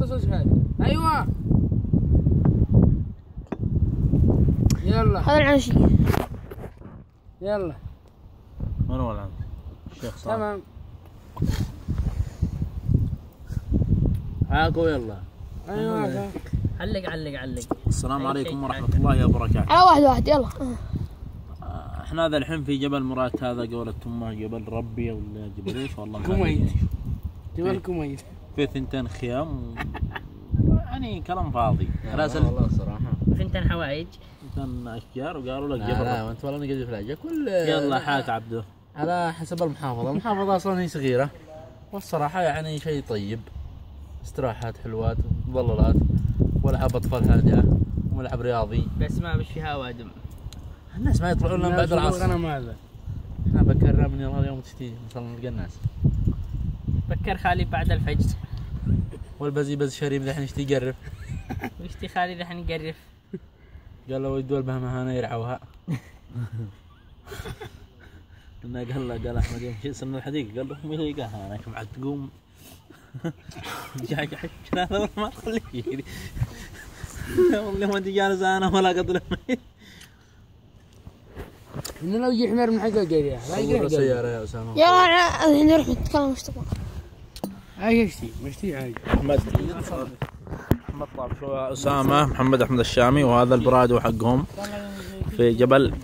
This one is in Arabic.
اتصل شهادة. ايوه يلا هذا العنشي. يلا من هو العنشي؟ الشيخ صالح. تمام عاقو يلا. ايوه علق. السلام عليكم ورحمة الله وبركاته. على واحد يلا. احنا هذا الحين في جبل مراد، هذا قولة امه جبل ربي ولا جبل ايش والله ما كوميت. جبل كوميت. في 2 خيام يعني كلام فاضي. راسل والله صراحة. ثنتين حوايج. 2 اشجار وقالوا لك لا جبل لا وانت والله نقدر في الحاجة كل يلا حاك عبده. على حسب المحافظة اصلا هي صغيرة، والصراحة يعني شيء طيب، استراحات حلوات مظللات ولعب اطفال هادئة وملعب رياضي، بس ما بش فيها اوادم. الناس ما يطلعون لنا بعد العصر. انا ماذا؟ احنا بكرنا من يوم اليوم تشتي مثلا نلقى الناس. بكر خالي بعد الفجر. والبزي بز شريم ذحين يشتي يقرف. ويشتي خالي ذحين يقرف. قال له ودول بهمها هنا يرعوها. قال احمد يوم صرنا الحديقة قال لهم يلقاها انا بعد تقوم جاي هذا ما تخليني والله ما انت جالس انا ولا قدر انه لو يجي حمير من حق القريه لا يقدر سيارة يا اسامة. يلا الحين نروح نتكلم وش تبغى. اي شيء مشتي عادي. محمد طاب اسامة محمد احمد الشامي، وهذا البرادو حقهم في جبل